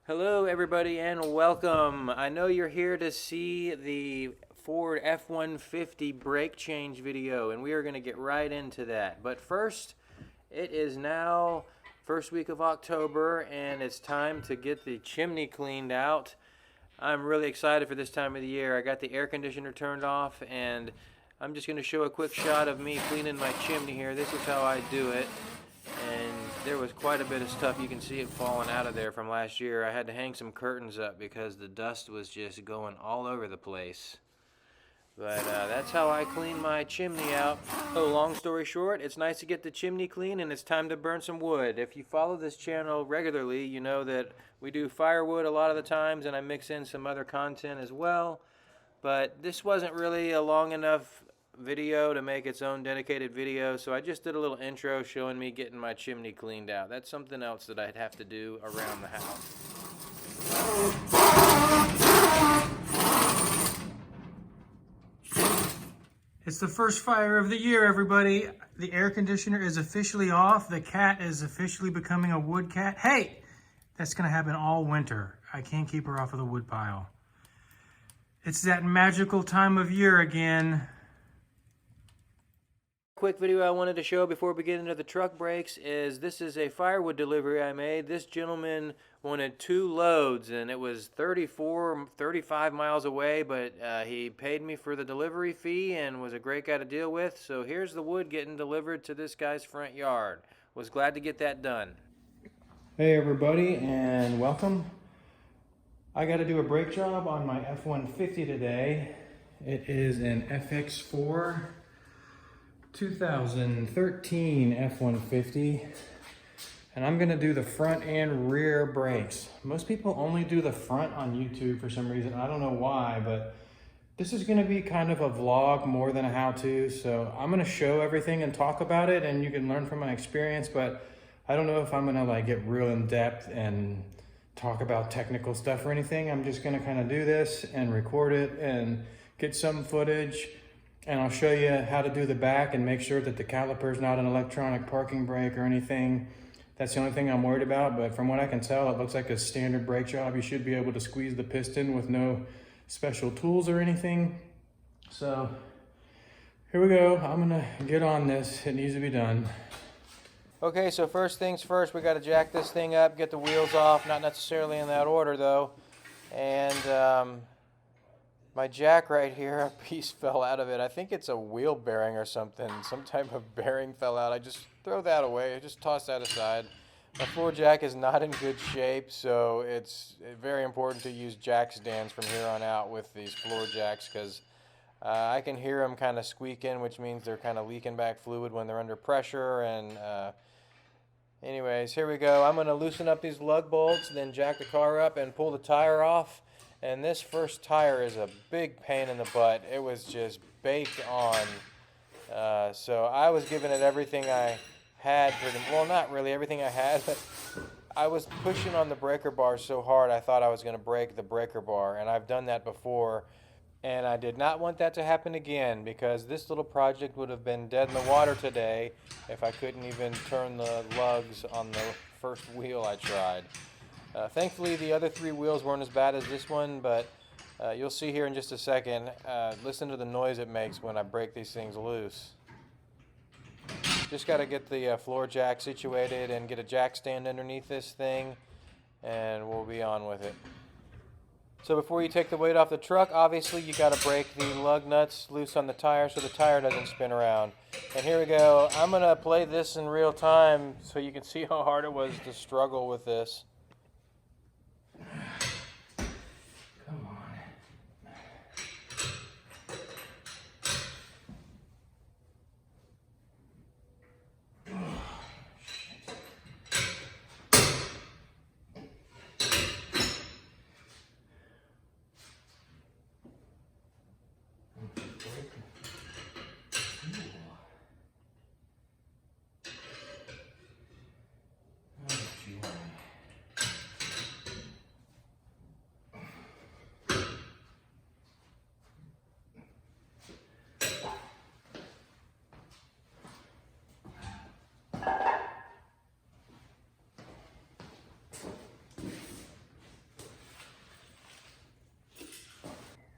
Hello everybody and welcome. I know you're here to see the Ford F150 brake change video and we are going to get right into that. But first, it is now first week of October and it's time to get the chimney cleaned out. I'm really excited for this time of the year. I got the air conditioner turned off and I'm just going to show a quick shot of me cleaning my chimney here. This is how I do it. And there was quite a bit of stuff. You can see it falling out of there from last year. I had to hang some curtains up because the dust was just going all over the place. But that's how I clean my chimney out. So long story short, it's nice to get the chimney clean and it's time to burn some wood. If you follow this channel regularly, you know that we do firewood a lot of the times and I mix in some other content as well. But this wasn't really a long enough video to make its own dedicated video, so I just did a little intro showing me getting my chimney cleaned out. That's something else that I'd have to do around the house. It's the first fire of the year, everybody. The air conditioner is officially off. The cat is officially becoming a wood cat. Hey, that's gonna happen all winter. I can't keep her off of the wood pile. It's that magical time of year again. Quick video I wanted to show before we get into the truck brakes is this is a firewood delivery I made. This gentleman wanted 2 loads and it was 35 miles away, but he paid me for the delivery fee and was a great guy to deal with. So here's the wood getting delivered to this guy's front yard. Was glad to get that done. Hey everybody, and welcome. I got to do a brake job on my F150 today. It is an FX4 2013 F150, and I'm gonna do the front and rear brakes. Most people only do the front on YouTube for some reason. I don't know why, but this is gonna be kind of a vlog more than a how-to. So I'm gonna show everything and talk about it, and you can learn from my experience, but I don't know if I'm gonna like get real in depth and talk about technical stuff or anything. I'm just gonna kind of do this and record it and get some footage. And I'll show you how to do the back and make sure that the caliper's not an electronic parking brake or anything. That's the only thing I'm worried about, but from what I can tell, it looks like a standard brake job. You should be able to squeeze the piston with no special tools or anything. So here we go. I'm gonna get on this. It needs to be done. Okay, so first things first, we got to jack this thing up, get the wheels off, not necessarily in that order though. And my jack right here, a piece fell out of it. I think it's a wheel bearing or something. Some type of bearing fell out. I just throw that away. I just toss that aside. My floor jack is not in good shape, so it's very important to use jack stands from here on out with these floor jacks because I can hear them kind of squeaking, which means they're kind of leaking back fluid when they're under pressure. And anyways, here we go. I'm going to loosen up these lug bolts, then jack the car up and pull the tire off. And this first tire is a big pain in the butt. It was just baked on. So I was giving it everything I had for them. Well, not really everything I had, but I was pushing on the breaker bar so hard I thought I was going to break the breaker bar. And I've done that before. And I did not want that to happen again because this little project would have been dead in the water today if I couldn't even turn the lugs on the first wheel I tried. Thankfully, the other 3 wheels weren't as bad as this one, but you'll see here in just a second. Listen to the noise it makes when I break these things loose. Just got to get the floor jack situated and get a jack stand underneath this thing, and we'll be on with it. So before you take the weight off the truck, obviously you got to break the lug nuts loose on the tire so the tire doesn't spin around. And here we go. I'm going to play this in real time so you can see how hard it was to struggle with this. Come on.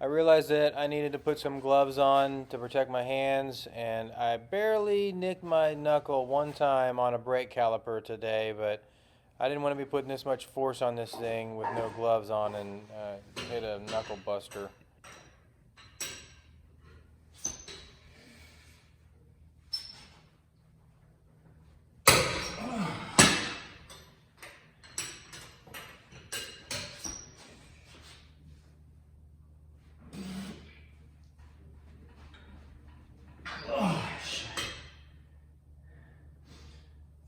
realized that I needed to put some gloves on to protect my hands, and I barely nicked my knuckle one time on a brake caliper today, but I didn't want to be putting this much force on this thing with no gloves on and hit a knuckle buster. Oh, shit.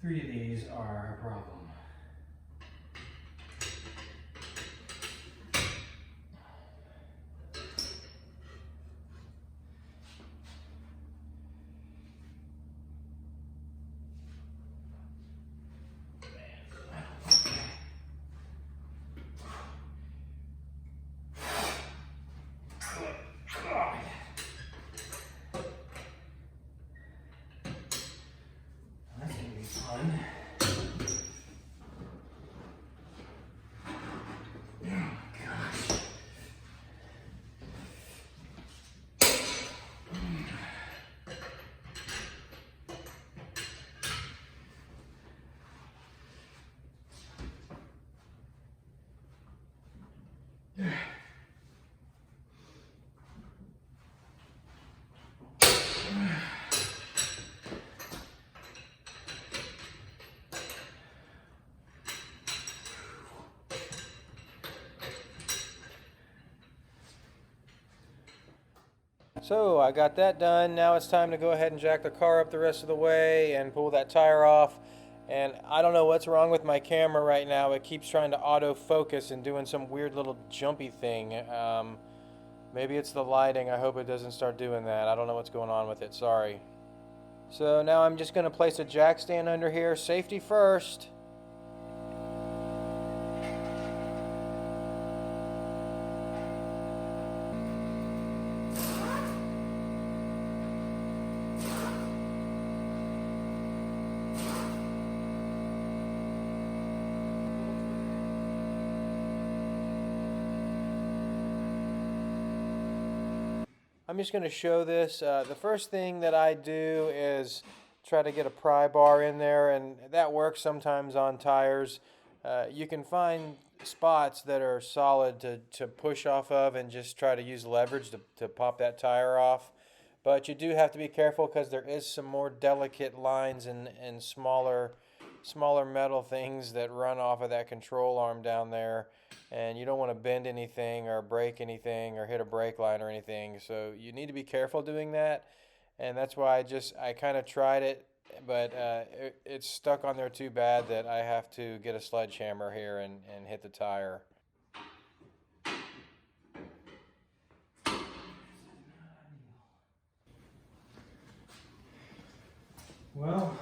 3 of these are a problem. That's gonna be fun. So I got that done. Now it's time to go ahead and jack the car up the rest of the way and pull that tire off. And I don't know what's wrong with my camera right now. It keeps trying to autofocus and doing some weird little jumpy thing. Maybe it's the lighting. I hope it doesn't start doing that. I don't know what's going on with it. Sorry. So now I'm just going to place a jack stand under here. Safety first. I'm just going to show this. The first thing that I do is try to get a pry bar in there, and that works sometimes on tires. You can find spots that are solid to push off of and just try to use leverage to pop that tire off. But you do have to be careful because there is some more delicate lines and smaller metal things that run off of that control arm down there, and you don't want to bend anything or break anything or hit a brake line or anything, so you need to be careful doing that. And that's why I kind of tried it, but it's stuck on there too bad that I have to get a sledgehammer here and hit the tire. Well,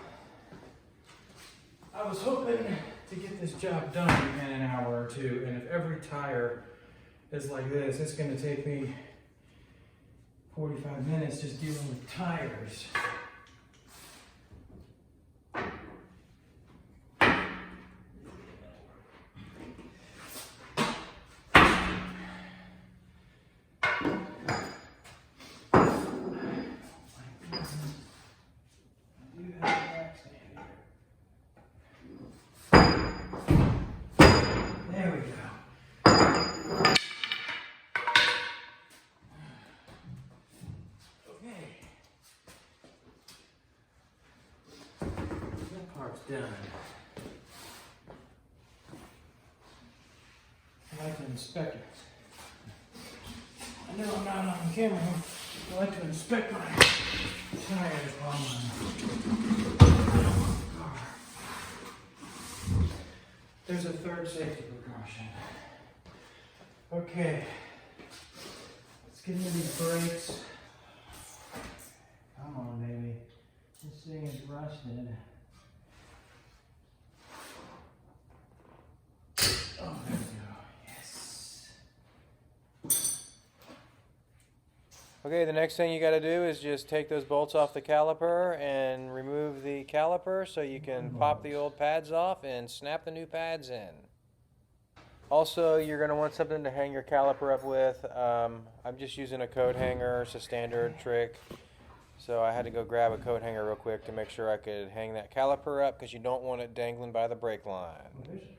I was hoping to get this job done in an hour or two, and if every tire is like this, it's going to take me 45 minutes just dealing with tires. There we go. Okay. That part's done. I like to inspect it. I know I'm not on camera. I like to inspect my tires while I'm on the car. There's a third safety precaution. Okay, let's get into these brakes. Come on, baby. This thing is rusted. Oh, there we go. Yes. Okay, the next thing you got to do is just take those bolts off the caliper and remove the caliper so you can pop the old pads off and snap the new pads in. Also, you're going to want something to hang your caliper up with. I'm just using a coat hanger. It's a standard trick. So I had to go grab a coat hanger real quick to make sure I could hang that caliper up because you don't want it dangling by the brake line.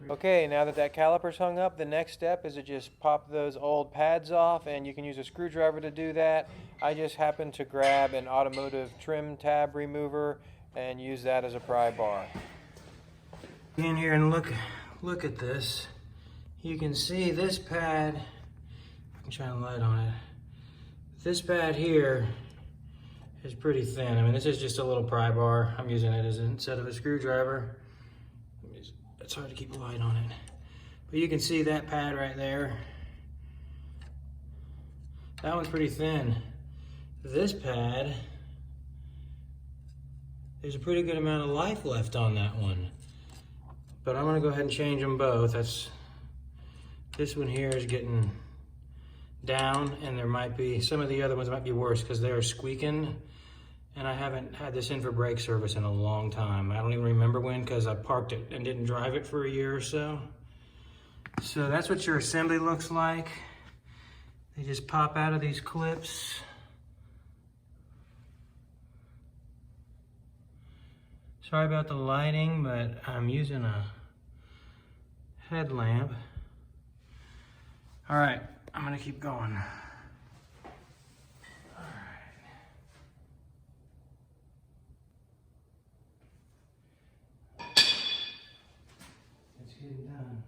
Okay, now that that caliper's hung up, the next step is to just pop those old pads off, and you can use a screwdriver to do that. I just happened to grab an automotive trim tab remover and use that as a pry bar. In here and look at this. You can see this pad, I'm trying to light on it. This pad here is pretty thin. I mean, this is just a little pry bar. I'm using it as instead of a screwdriver. It's hard to keep a light on it. But you can see that pad right there. That one's pretty thin. This pad, there's a pretty good amount of life left on that one. But I'm gonna go ahead and change them both. This one here is getting down, and there might be, some of the other ones might be worse because they're squeaking, and I haven't had this in for brake service in a long time. I don't even remember when because I parked it and didn't drive it for a year or so. So that's what your assembly looks like. They just pop out of these clips. Sorry about the lighting, but I'm using a headlamp. All right, I'm gonna keep going. All right. It's getting done.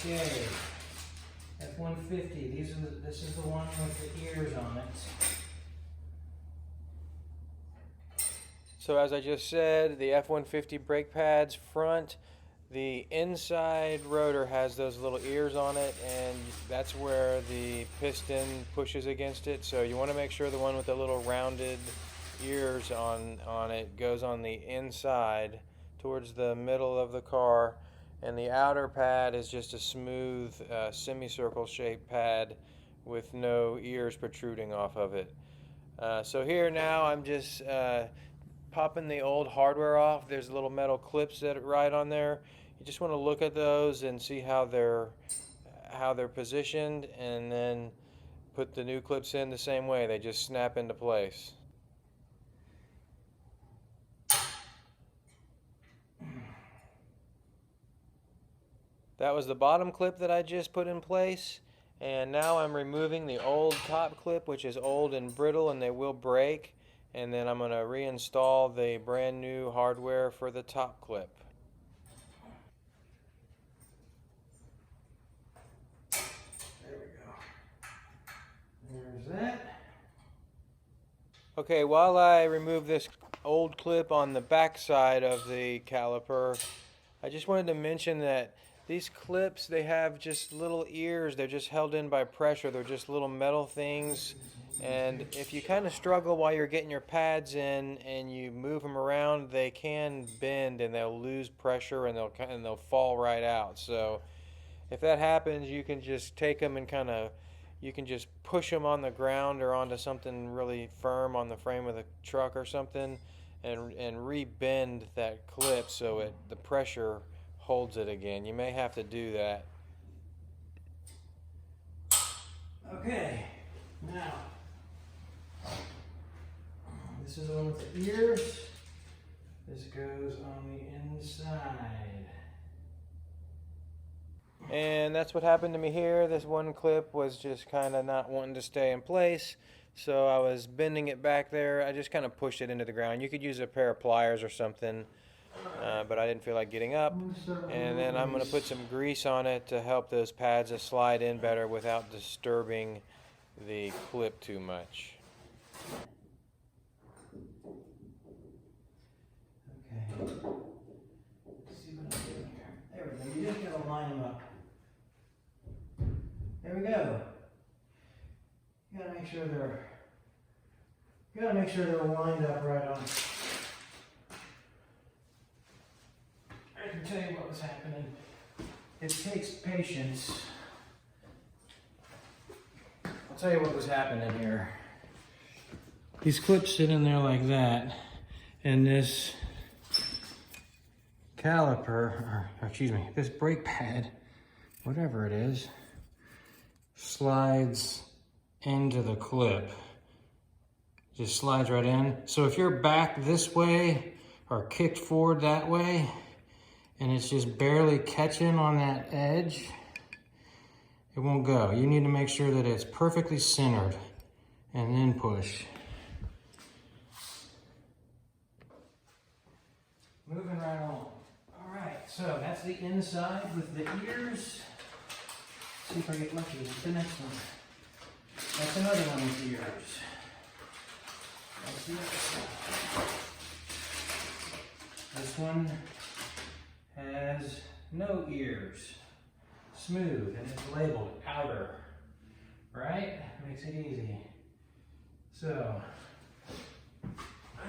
Okay, F150. This is the one with the ears on it. So as I just said, the F150 brake pads front, the inside rotor has those little ears on it, and that's where the piston pushes against it. So you want to make sure the one with the little rounded ears on it goes on the inside towards the middle of the car. And the outer pad is just a smooth semicircle shaped pad with no ears protruding off of it. So here now I'm just popping the old hardware off. There's little metal clips that ride on there. You just want to look at those and see how they're positioned, and then put the new clips in the same way. They just snap into place. That was the bottom clip that I just put in place, and now I'm removing the old top clip, which is old and brittle and they will break, and then I'm going to reinstall the brand new hardware for the top clip. There we go. There's that. Okay, while I remove this old clip on the back side of the caliper, I just wanted to mention that these clips, they have just little ears. They're just held in by pressure. They're just little metal things. And if you kind of struggle while you're getting your pads in and you move them around, they can bend and they'll lose pressure and they'll fall right out. So if that happens, you can just take them and you can just push them on the ground or onto something really firm on the frame of the truck or something, and re-bend that clip so the pressure holds it again. You may have to do that. Okay, now this is the one with the ears. This goes on the inside. And that's what happened to me here. This one clip was just kind of not wanting to stay in place, so I was bending it back there. I just kind of pushed it into the ground. You could use a pair of pliers or something, but I didn't feel like getting up. And then I'm going to put some grease on it to help those pads to slide in better without disturbing the clip too much. Okay. Let's see what I'm doing here. There we go. You just got to line them up. There we go. You got to make sure they're Gotta make sure they're lined up right on. I can tell you what was happening. It takes patience. I'll tell you what was happening here. These clips sit in there like that, and this caliper, or excuse me, this brake pad, whatever it is, slides into the clip. Just slides right in. So if you're back this way or kicked forward that way, and it's just barely catching on that edge, it won't go. You need to make sure that it's perfectly centered and then push. Moving right on. All right, so that's the inside with the ears. See if I get lucky with the next one. That's another one with ears. That's the other side. This one has no ears. Smooth, and it's labeled outer. Right? Makes it easy. So, I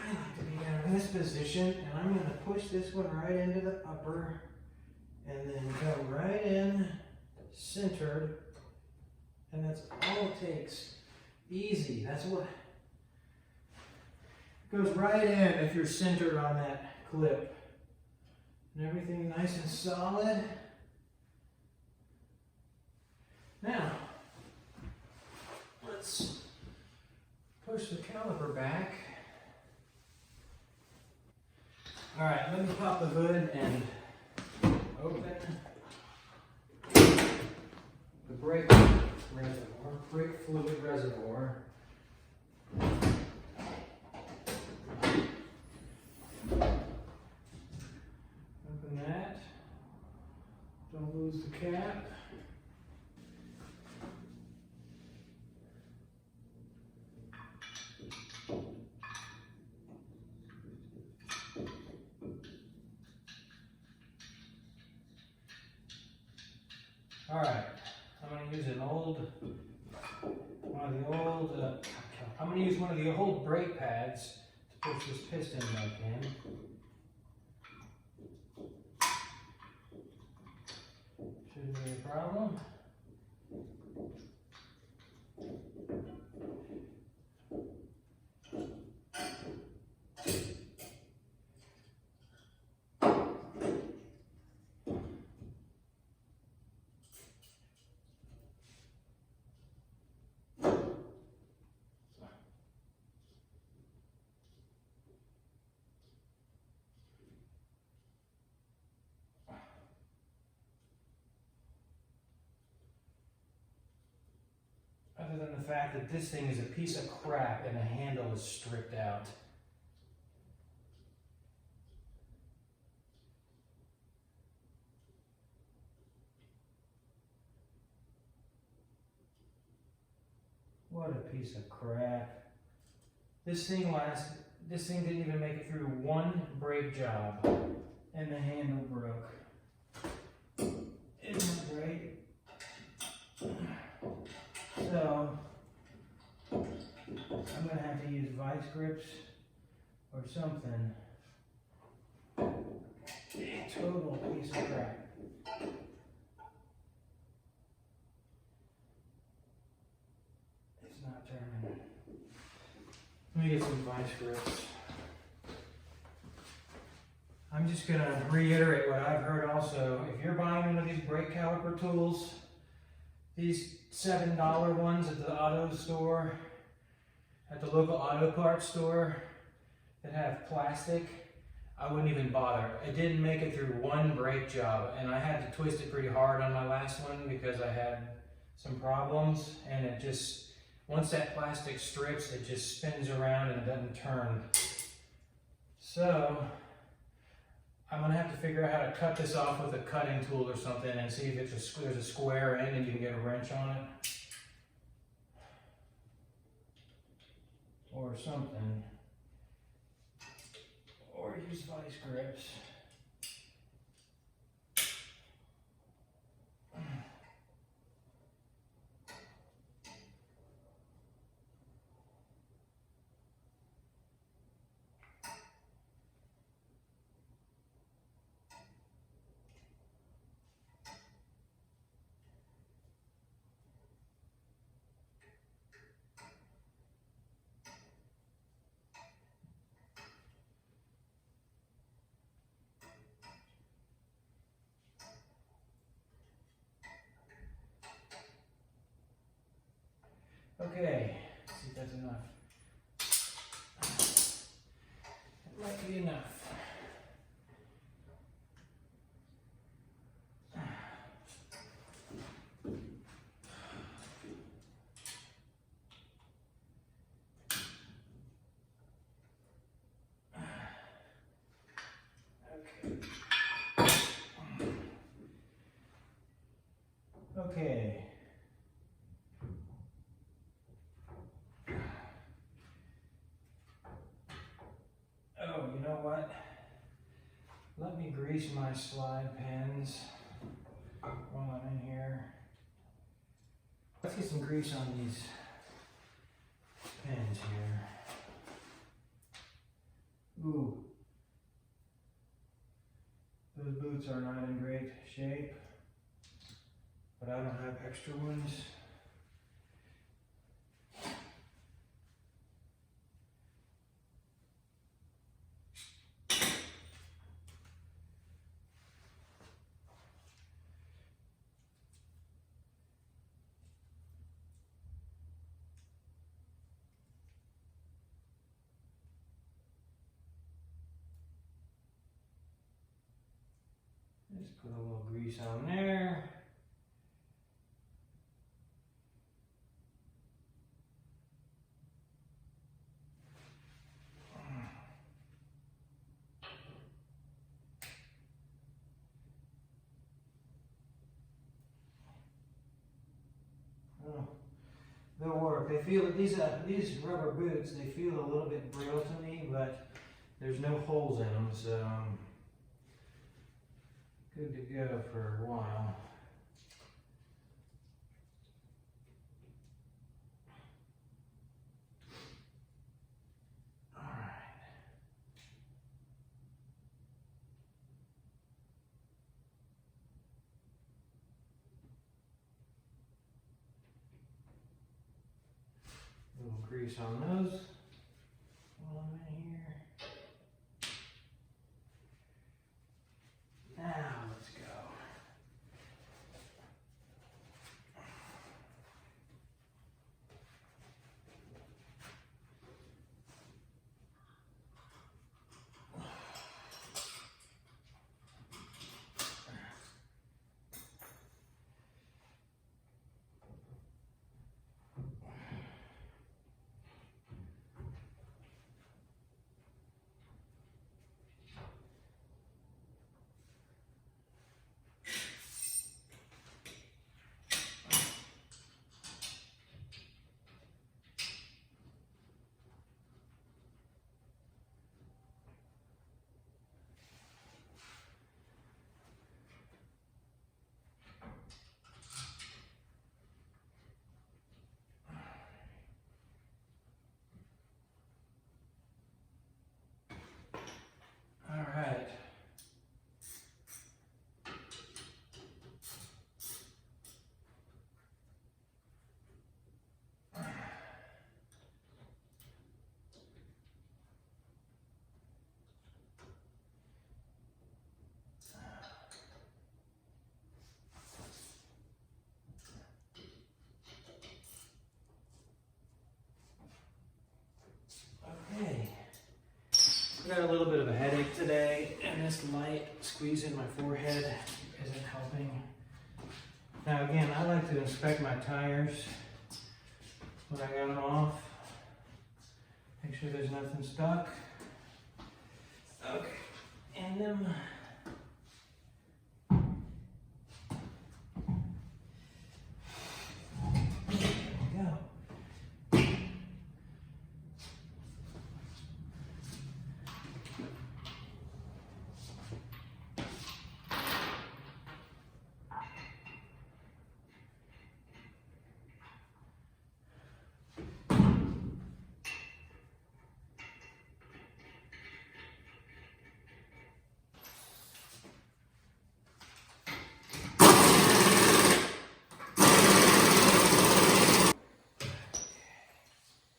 like to be down in this position, and I'm going to push this one right into the upper, and then come right in, centered, and that's all it takes. Easy. That's what goes right in if you're centered on that clip. And everything nice and solid. Now, let's push the caliper back. All right, let me pop the hood and open the brake reservoir, brake fluid reservoir. Open that. Don't lose the cap. All right, I'm going to use one of the old brake pads to push this piston back in. Shouldn't be a problem. Other than the fact that this thing is a piece of crap and the handle is stripped out. What a piece of crap. This thing didn't even make it through one brake job and the handle broke. Isn't that great? So, I'm going to have to use vice grips or something. Total piece of crap. It's not turning. Let me get some vice grips. I'm just going to reiterate what I've heard also. If you're buying one of these brake caliper tools, these $7 ones at the auto store, at the local auto parts store that have plastic, I wouldn't even bother. It didn't make it through one brake job, and I had to twist it pretty hard on my last one because I had some problems, and it just, once that plastic strips, it just spins around and it doesn't turn. So, I'm going to have to figure out how to cut this off with a cutting tool or something and see if there's a square end and you can get a wrench on it. Or something. Or use vice grips. Okay, let's see if that's enough. It might be enough. Okay. Oh, you know what? Let me grease my slide pens while I'm in here. Let's get some grease on these pens here. Ooh. Those boots are not in great shape, but I don't have extra ones. Just put a little grease on there. Oh, they'll work. They feel these rubber boots. They feel a little bit brittle to me, but there's no holes in them, so good to go for a while. All right. A little grease on those while I'm in here. Now let's go. All right. Okay. I got a little bit of a headache today, and this light squeezing my forehead isn't helping. Now again, I like to inspect my tires when I got them off. Make sure there's nothing stuck. Okay, and them. There we go.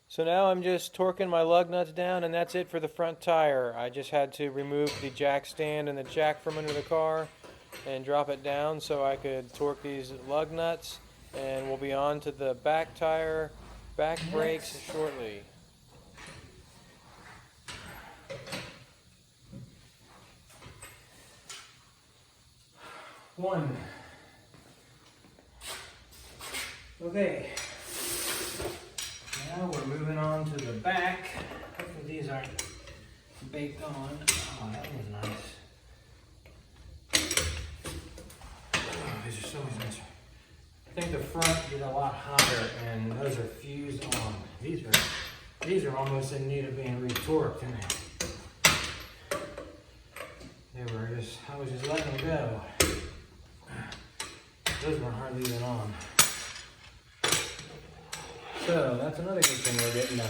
So now I'm just torquing my lug nuts down, and that's it for the front tire. I just had to remove the jack stand and the jack from under the car and drop it down so I could torque these lug nuts, and we'll be on to the back tire back brakes shortly. One. Okay. Now we're moving on to the back. Hopefully these aren't baked on. Oh, that was nice. Oh, these are so much nicer. I think the front is a lot hotter, and those are fused on. These are almost in need of being retorqued, and I was just letting them go. Those weren't hardly even on. So that's another good thing we're getting done.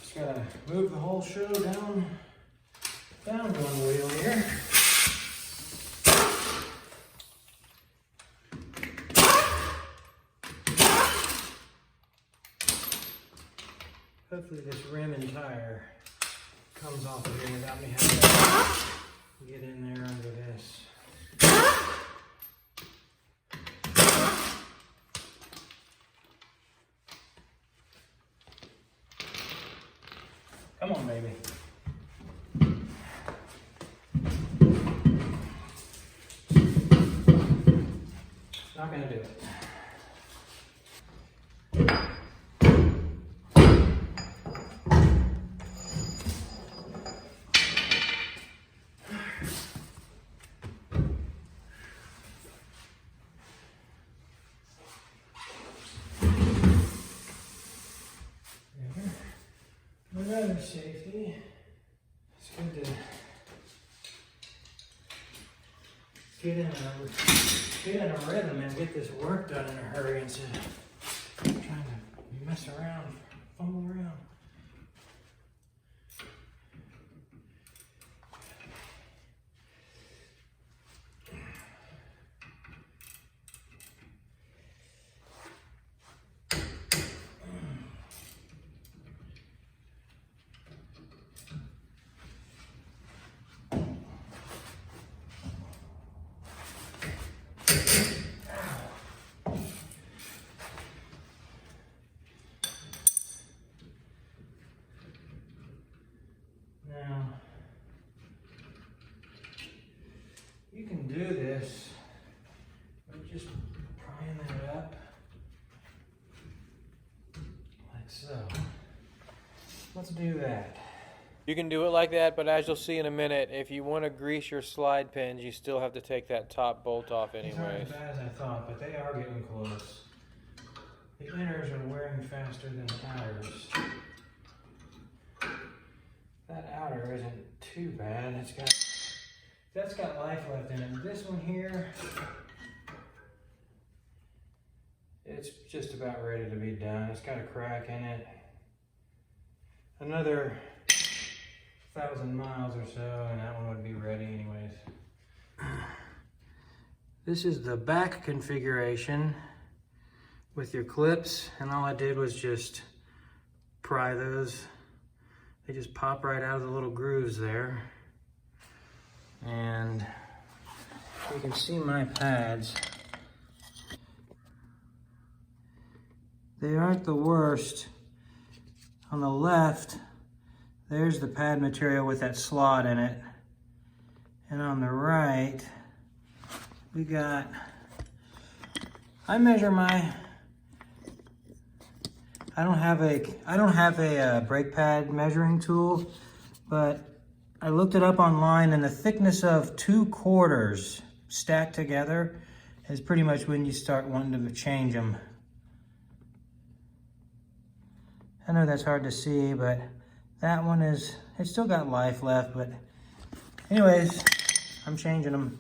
Just gotta move the whole show down one wheel here. Hopefully this rim and tire comes off of here without me having to get in there under this. Come on, baby. Not gonna do it. Another safety. It's good to get in a rhythm and get this work done in a hurry instead of trying to mess around, fumble around. Now, you can do this by just prying that up like so. Let's do that. You can do it like that, but as you'll see in a minute, if you want to grease your slide pins, you still have to take that top bolt off These aren't anyways. as bad as I thought, but they are getting close. The inners are wearing faster than the outers. That outer isn't too bad. That's got life left in it. This one here, it's just about ready to be done. It's got a crack in it. Another 1,000 miles or so, and that one would be ready anyways. This is the back configuration with your clips, and all I did was just pry those. They just pop right out of the little grooves there. And you can see my pads. They aren't the worst. On the left, there's the pad material with that slot in it. And on the right, we got, I measure my, I don't have a brake pad measuring tool, but I looked it up online, and the thickness of 2/4 stacked together is pretty much when you start wanting to change them. I know that's hard to see, but that one it's still got life left, but anyways, I'm changing them.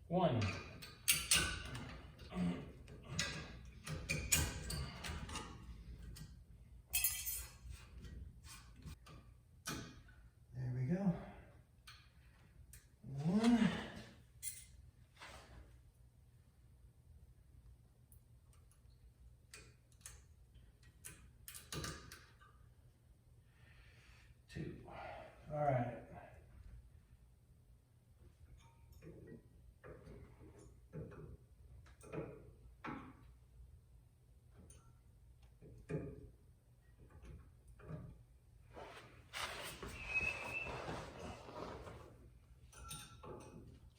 One. All right.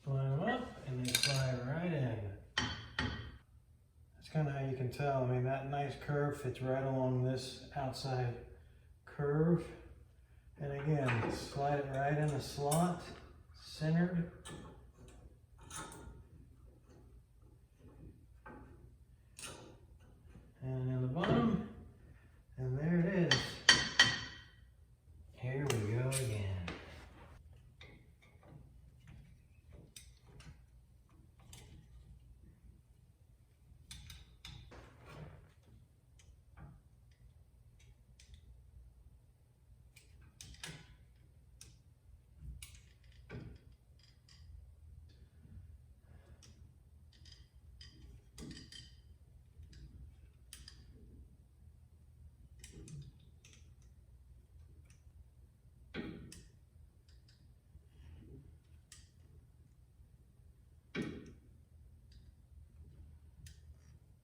Line them up and they slide right in. That's kind of how you can tell. I mean, that nice curve fits right along this outside curve. And again, slide it right in the slot, centered. And in the bottom, and there it is. Here we go again.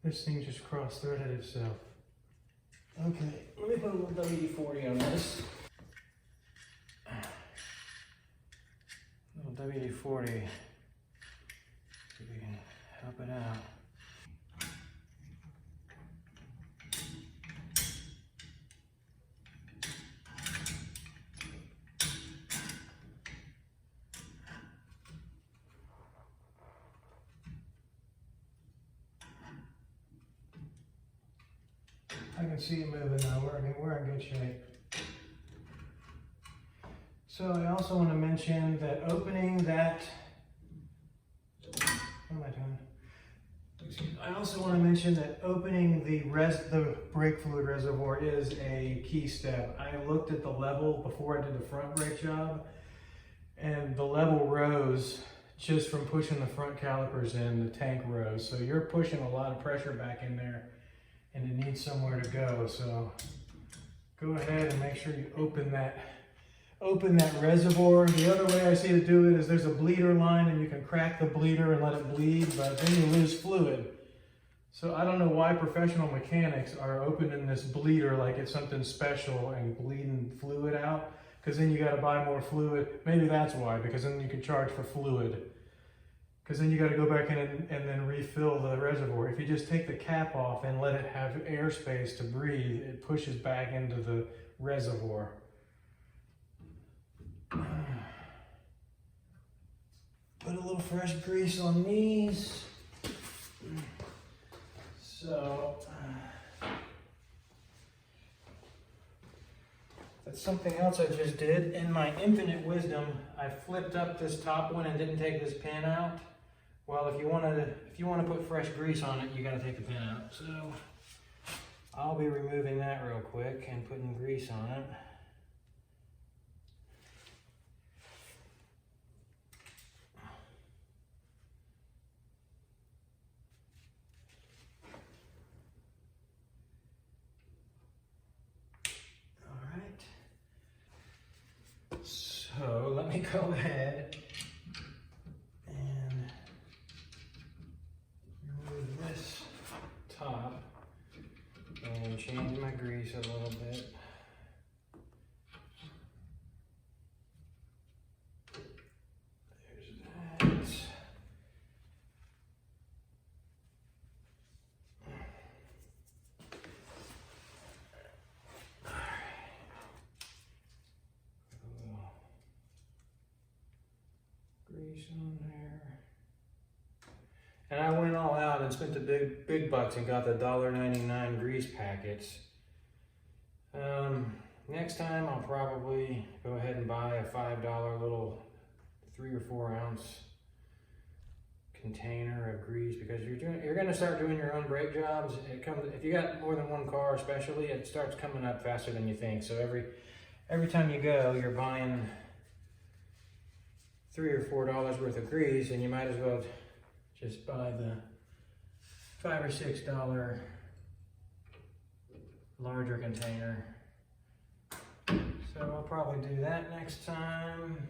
This thing just cross-threaded itself. Okay, let me put a little WD-40 on this. A little WD-40, see if we can help it out. I can see it moving now. We're in good shape. So I also want to mention that opening that, what am I doing? Excuse me. I also want to mention that opening the brake fluid reservoir is a key step. I looked at the level before I did the front brake job, and the level rose just from pushing the front calipers in. The tank rose, so you're pushing a lot of pressure back in there, and it needs somewhere to go. So go ahead and make sure you open that reservoir. The other way I see to do it is there's a bleeder line, and you can crack the bleeder and let it bleed, but then you lose fluid. So I don't know why professional mechanics are opening this bleeder like it's something special and bleeding fluid out, because then you got to buy more fluid. Maybe that's why, because then you can charge for fluid. Because then you got to go back in and then refill the reservoir. If you just take the cap off and let it have airspace to breathe, it pushes back into the reservoir. Put a little fresh grease on these. So, that's something else I just did. In my infinite wisdom, I flipped up this top one and didn't take this pin out. Well, if you want to put fresh grease on it, you got to take the pin out. So I'll be removing that real quick and putting grease on it. All right. So let me go ahead and remove this top and change my grease a little bit. There's that. Grease on there. And I went all out and spent the big bucks and got the $1.99 grease packets. Next time I'll probably go ahead and buy a $5 little 3 or 4 ounce container of grease, because you're going to start doing your own brake jobs. It comes, if you got more than one car especially, it starts coming up faster than you think. So every time you go, you're buying $3 or $4 worth of grease, and you might as well just buy the $5 or $6 larger container. So So I'll probably do that next time.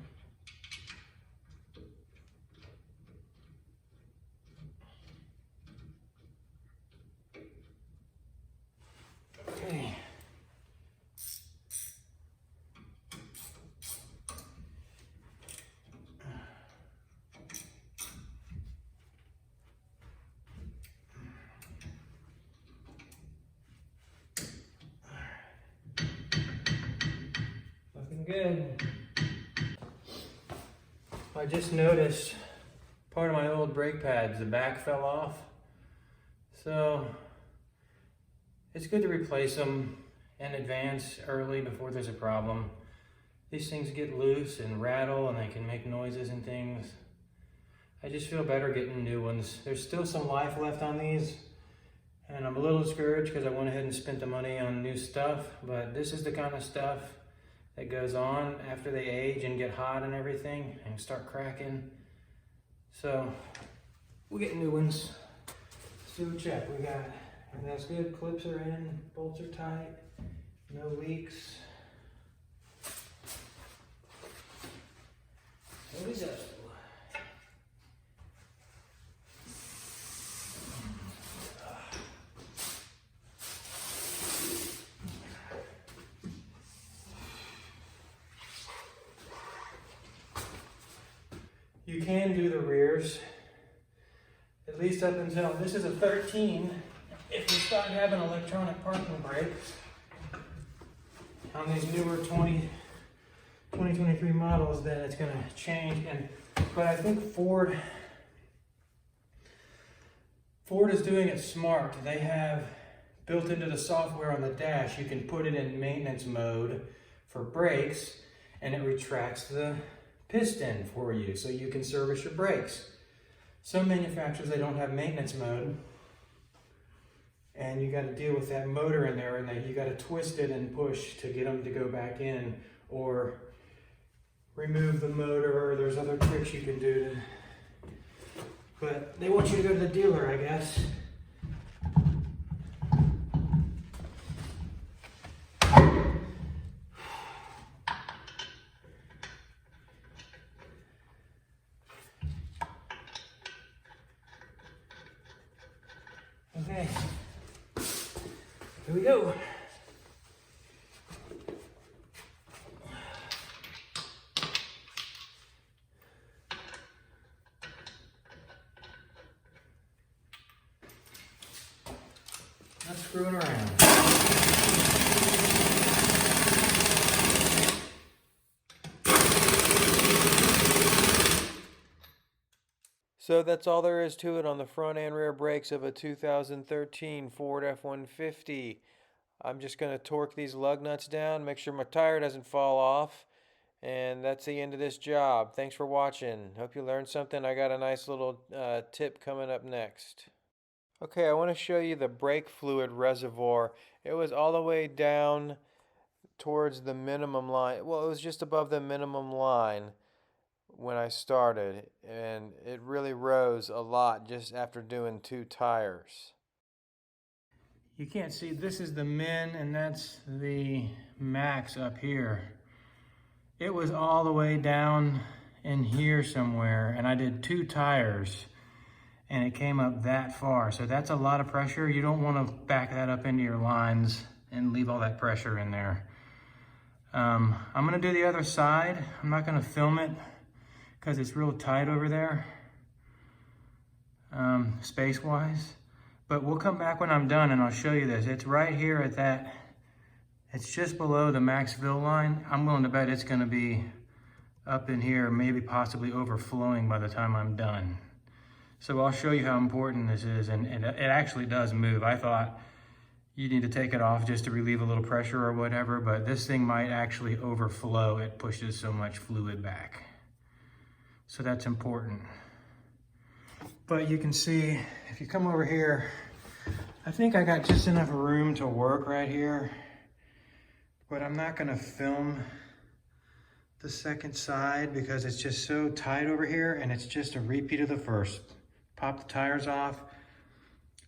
Okay. Looking good. I just noticed part of my old brake pads, the back fell off. So it's good to replace them in advance early before there's a problem. These things get loose and rattle and they can make noises and things. I just feel better getting new ones. There's still some life left on these and I'm a little discouraged because I went ahead and spent the money on new stuff, but this is the kind of stuff that goes on after they age and get hot and everything and start cracking. So we'll get new ones. Let's do a check. We got, that's good, clips are in, bolts are tight, no leaks. Here we go. You can do the rears, at least up until, this is a 13. If you start having electronic parking brakes on these newer 2023 models, then it's gonna change. But I think Ford is doing it smart. They have built into the software on the dash, you can put it in maintenance mode for brakes and it retracts the piston for you so you can service your brakes. Some manufacturers, they don't have maintenance mode and you got to deal with that motor in there and you got to twist it and push to get them to go back in or remove the motor, or there's other tricks you can do but they want you to go to the dealer, I guess. Okay, here we go. Not screwing around. So that's all there is to it on the front and rear brakes of a 2013 Ford F-150. I'm just going to torque these lug nuts down, make sure my tire doesn't fall off, and that's the end of this job. Thanks for watching. Hope you learned something. I got a nice little tip coming up next. Okay, I want to show you the brake fluid reservoir. It was all the way down towards the minimum line. Well, it was just above the minimum line when I started, and it really rose a lot just after doing 2 tires. You can't see, this is the min and that's the max up here. It was all the way down in here somewhere and I did 2 tires and it came up that far. So that's a lot of pressure. You don't want to back that up into your lines and leave all that pressure in there. I'm gonna do the other side. I'm not gonna film it because it's real tight over there, space-wise. But we'll come back when I'm done and I'll show you this. It's right here at that, it's just below the max fill line. I'm willing to bet it's gonna be up in here, maybe possibly overflowing by the time I'm done. So I'll show you how important this is, and it actually does move. I thought you need to take it off just to relieve a little pressure or whatever, but this thing might actually overflow. It pushes so much fluid back. So that's important. But you can see, if you come over here, I think I got just enough room to work right here, but I'm not gonna film the second side because it's just so tight over here and it's just a repeat of the first. Pop the tires off,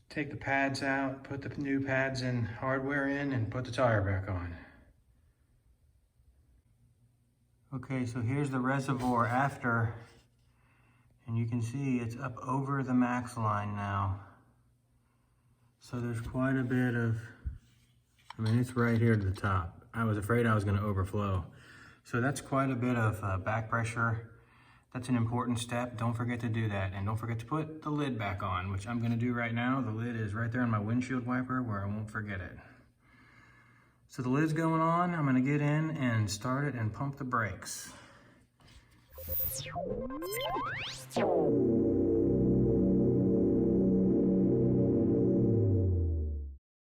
take the pads out, put the new pads and hardware in, and put the tire back on. Okay, so here's the reservoir after, and you can see it's up over the max line now. So there's quite a bit of, I mean, it's right here to the top. I was afraid I was gonna overflow. So that's quite a bit of back pressure. That's an important step. Don't forget to do that. And don't forget to put the lid back on, which I'm gonna do right now. The lid is right there on my windshield wiper where I won't forget it. So the lid's going on. I'm gonna get in and start it and pump the brakes.